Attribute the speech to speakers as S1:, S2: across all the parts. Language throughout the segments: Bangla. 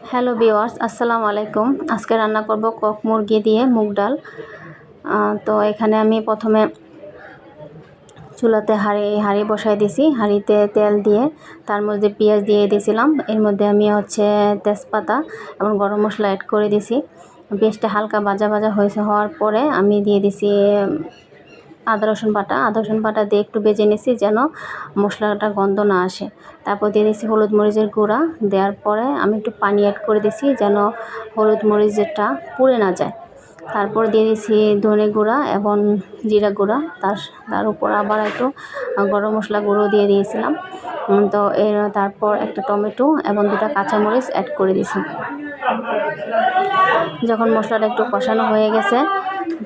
S1: হ্যালো ভিউয়ার্স, আসসালামু আলাইকুম। আজকে রান্না করব কক মুরগি দিয়ে মুগ ডাল। তো এখানে আমি প্রথমে চুলাতে হাঁড়ি বসাই দিছি। হাঁড়িতে তেল দিয়ে তার মধ্যে পেঁয়াজ দিয়ে দিয়েছিলাম। এর মধ্যে আমি তেজপাতা এবং গরম মশলা অ্যাড করে দিছি। পেঁয়াজটা হালকা ভাজা হওয়ার পরে আমি দিয়ে দিছি আদা রসুন বাটা দিয়ে একটু ভেজে নিছি যেন মশলাটা গন্ধ না আসে। তারপর দিয়ে দিছি হলুদ মরিচের গুঁড়া। দেওয়ার পরে আমি একটু পানি অ্যাড করে দিছি যেন হলুদ মরিচেরটা পুড়ে না যায়। তারপর দিয়ে দিছি ধনে গুঁড়া এবং জিরা গুঁড়া। তার উপর আবার একটু গরম মশলা গুঁড়ো দিয়ে দিয়েছিলাম। তো তারপর একটা টমেটো এবং 2টা কাঁচামরিচ অ্যাড করে দিছি। যখন মশলাটা একটু কষানো হয়ে গেছে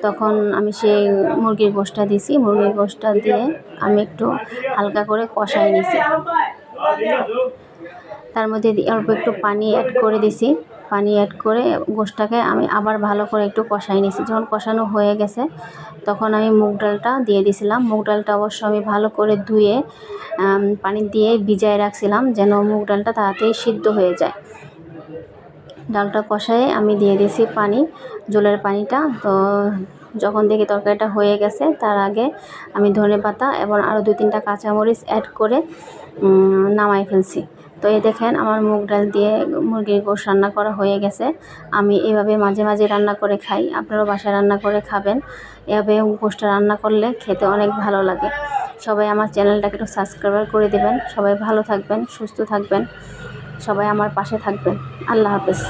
S1: তখন আমি সেই মুরগির গোশটা দিছি। মুরগির গোশটা দিয়ে আমি একটু হালকা করে কষাই নিছি। তার মধ্যে অল্প একটু পানি অ্যাড করে দিছি। পানি অ্যাড করে গোশটাকে আমি আবার ভালো করে একটু কষাই নিছি। যখন কষানো হয়ে গেছে তখন আমি মুগ ডালটা দিয়ে দিছিলাম। মুগ ডালটা অবশ্য আমি ভালো করে ধুয়ে পানি দিয়ে ভিজায় রাখছিলাম যেন মুগ ডালটা তাড়াতাড়ি সিদ্ধ হয়ে যায়। ডালটা কষায়ে আমি দিয়ে দিছি জলের পানিটা। তো যখন দেখি তরকারিটা হয়ে গেছে তার আগে আমি ধনেপাতা এবং আরও 2-3টা কাঁচামরিচ অ্যাড করে নামাই ফেলছি। তো এই দেখেন আমার মুগ ডাল দিয়ে মুরগির গোশ রান্না করা হয়ে গেছে। আমি এভাবে মাঝে মাঝে রান্না করে খাই, আপনারাও বাসায় রান্না করে খাবেন। এভাবে গোশটা রান্না করলে খেতে অনেক ভালো লাগে। সবাই আমার চ্যানেলটাকে একটু সাবস্ক্রাইব করে দেবেন। সবাই ভালো থাকবেন, সুস্থ থাকবেন, সবাই আমার পাশে থাকবেন। আল্লাহ হাফেজ।